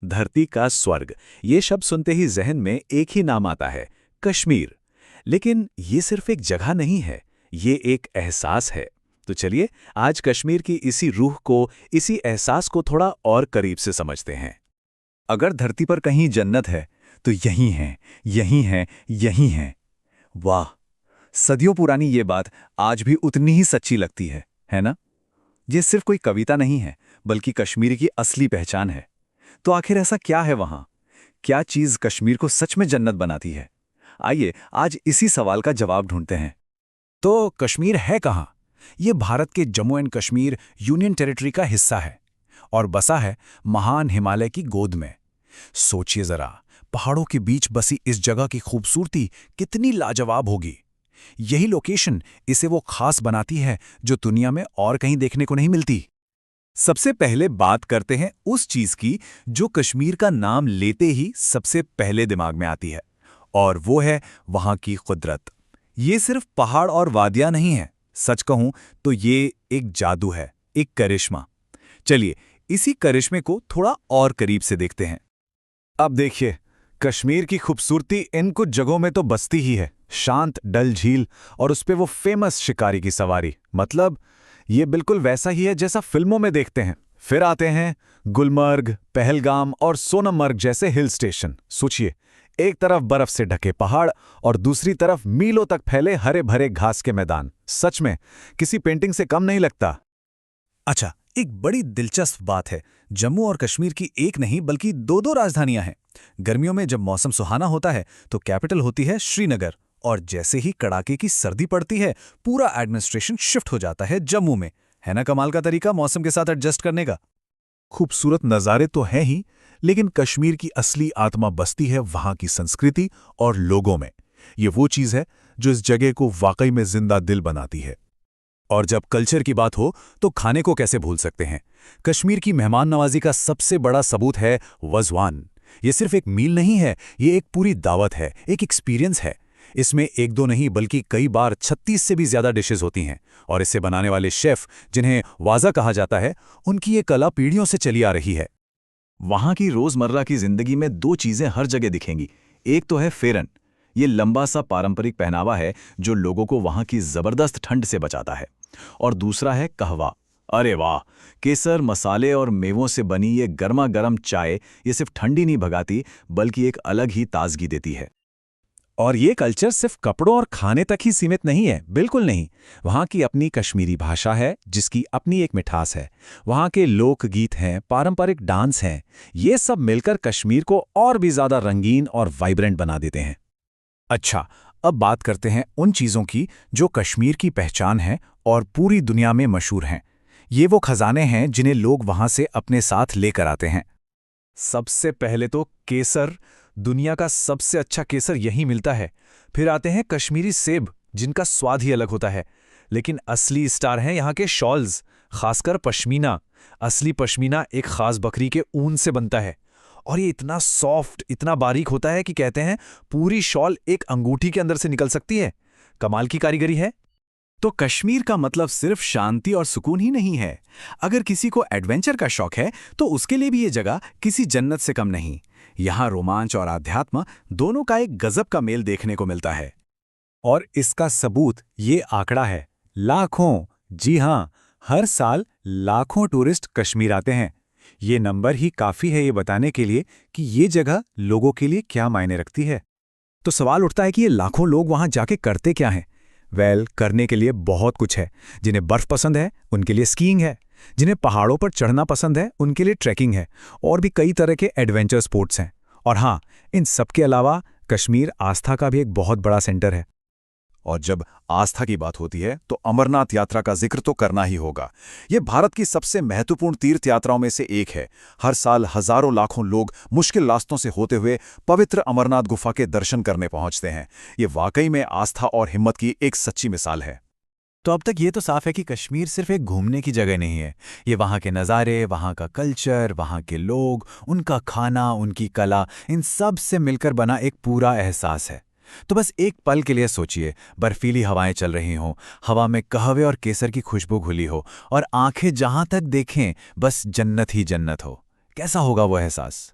धरती का स्वर्ग, ये शब्द सुनते ही जहन में एक ही नाम आता है, कश्मीर। लेकिन ये सिर्फ एक जगह नहीं है, ये एक एहसास है। तो चलिए आज कश्मीर की इसी रूह को, इसी एहसास को थोड़ा और करीब से समझते हैं। अगर धरती पर कहीं जन्नत है तो यही है, यही है, यही है। वाह, सदियों पुरानी ये बात आज भी उतनी ही सच्ची लगती है ना? ये सिर्फ कोई कविता नहीं है, बल्कि कश्मीर की असली पहचान है। तो आखिर ऐसा क्या है वहां? क्या चीज कश्मीर को सच में जन्नत बनाती है? आइए आज इसी सवाल का जवाब ढूंढते हैं। तो कश्मीर है कहाँ? ये भारत के Jammu and Kashmir union territory का हिस्सा है और बसा है महान हिमालय की गोद में। सोचिए जरा, पहाड़ों के बीच बसी इस जगह की खूबसूरती कितनी लाजवाब होगी। यही लोकेशन इसे वो खास बनाती है जो दुनिया में और कहीं देखने को नहीं मिलती। सबसे पहले बात करते हैं उस चीज की जो कश्मीर का नाम लेते ही सबसे पहले दिमाग में आती है, और वो है वहां की कुदरत। ये सिर्फ पहाड़ और वादियां नहीं है, सच कहूं तो ये एक जादू है, एक करिश्मा। चलिए इसी करिश्मे को थोड़ा और करीब से देखते हैं। अब देखिए, कश्मीर की खूबसूरती इन कुछ जगहों में तो बसती ही है। शांत डल झील और उस पे वो फेमस शिकारी की सवारी, मतलब ये बिल्कुल वैसा ही है जैसा फिल्मों में देखते हैं। फिर आते हैं गुलमर्ग, पहलगाम और सोनमर्ग जैसे हिल स्टेशन। सोचिए, एक तरफ बर्फ से ढके पहाड़ और दूसरी तरफ मीलों तक फैले हरे भरे घास के मैदान। सच में किसी पेंटिंग से कम नहीं लगता। अच्छा, एक बड़ी दिलचस्प बात है, जम्मू और कश्मीर की एक नहीं बल्कि दो दो राजधानियां हैं। गर्मियों में जब मौसम सुहाना होता है तो कैपिटल होती है श्रीनगर, और जैसे ही कड़ाके की सर्दी पड़ती है पूरा एडमिनिस्ट्रेशन शिफ्ट हो जाता है जम्मू में। है ना कमाल का तरीका मौसम के साथ एडजस्ट करने का? खूबसूरत नज़ारे तो हैं ही, लेकिन कश्मीर की असली आत्मा बसती है वहां की संस्कृति और लोगों में। ये वो चीज़ है जो इस जगह को वाकई में जिंदा दिल बनाती है। और जब कल्चर की बात हो तो खाने को कैसे भूल सकते हैं? कश्मीर की मेहमान नवाजी का सबसे बड़ा सबूत है वज़वान। ये सिर्फ एक मील नहीं है, ये एक पूरी दावत है, एक एक्सपीरियंस है। इसमें एक दो नहीं बल्कि कई बार 36 से भी ज्यादा डिशेस होती हैं, और इसे बनाने वाले शेफ, जिन्हें वाजा कहा जाता है, उनकी ये कला पीढ़ियों से चली आ रही है। वहां की रोजमर्रा की जिंदगी में दो चीजें हर जगह दिखेंगी। एक तो है फेरन, ये लंबा सा पारंपरिक पहनावा है जो लोगों को वहां की जबरदस्त ठंड से बचाता है। और दूसरा है कहवा। अरे वाह, केसर, मसाले और मेवों से बनी ये गर्मा गर्म चाय, ये सिर्फ ठंडी नहीं भगाती बल्कि एक अलग ही ताजगी देती है। और ये कल्चर सिर्फ कपड़ों और खाने तक ही सीमित नहीं है, बिल्कुल नहीं। वहाँ की अपनी कश्मीरी भाषा है जिसकी अपनी एक मिठास है। वहाँ के लोकगीत हैं, पारंपरिक डांस हैं। ये सब मिलकर कश्मीर को और भी ज्यादा रंगीन और वाइब्रेंट बना देते हैं। अच्छा, अब बात करते हैं उन चीज़ों की जो कश्मीर की पहचान है और पूरी दुनिया में मशहूर हैं। ये वो खजाने हैं जिन्हें लोग वहाँ से अपने साथ लेकर आते हैं। सबसे पहले तो केसर। दुनिया का सबसे अच्छा केसर यहीं मिलता है। फिर आते हैं कश्मीरी सेब, जिनका स्वाद ही अलग होता है। लेकिन असली स्टार हैं यहाँ के शॉल्स, खासकर पश्मीना। असली पश्मीना एक खास बकरी के ऊन से बनता है, और ये इतना सॉफ्ट, इतना बारीक होता है कि कहते हैं पूरी शॉल एक अंगूठी के अंदर से निकल सकती है। कमाल की कारीगरी है। तो कश्मीर का मतलब सिर्फ शांति और सुकून ही नहीं है। अगर किसी को एडवेंचर का शौक है तो उसके लिए भी ये जगह किसी जन्नत से कम नहीं। यहाँ रोमांच और आध्यात्म दोनों का एक गजब का मेल देखने को मिलता है। और इसका सबूत ये आंकड़ा है, लाखों, जी हां, हर साल लाखों टूरिस्ट कश्मीर आते हैं। ये नंबर ही काफी है ये बताने के लिए कि ये जगह लोगों के लिए क्या मायने रखती है। तो सवाल उठता है कि ये लाखों लोग वहां जाके करते क्या हैं? करने के लिए बहुत कुछ है। जिन्हें बर्फ पसंद है उनके लिए स्कीइंग है, जिन्हें पहाड़ों पर चढ़ना पसंद है उनके लिए ट्रैकिंग है, और भी कई तरह के एडवेंचर स्पोर्ट्स हैं। और हाँ, इन सब के अलावा कश्मीर आस्था का भी एक बहुत बड़ा सेंटर है। और जब आस्था की बात होती है तो अमरनाथ यात्रा का जिक्र तो करना ही होगा। ये भारत की सबसे महत्वपूर्ण तीर्थ यात्राओं में से एक है। हर साल हजारों लाखों लोग मुश्किल रास्तों से होते हुए पवित्र अमरनाथ गुफा के दर्शन करने पहुंचते हैं। ये वाकई में आस्था और हिम्मत की एक सच्ची मिसाल है। तो अब तक ये तो साफ है कि कश्मीर सिर्फ एक घूमने की जगह नहीं है। ये वहाँ के नज़ारे, वहाँ का कल्चर, वहाँ के लोग, उनका खाना, उनकी कला, इन सब से मिलकर बना एक पूरा एहसास है। तो बस एक पल के लिए सोचिए, बर्फीली हवाएं चल रही हों, हवा में कहवे और केसर की खुशबू घुली हो, और आंखें जहां तक देखें बस जन्नत ही जन्नत हो। कैसा होगा वो एहसास?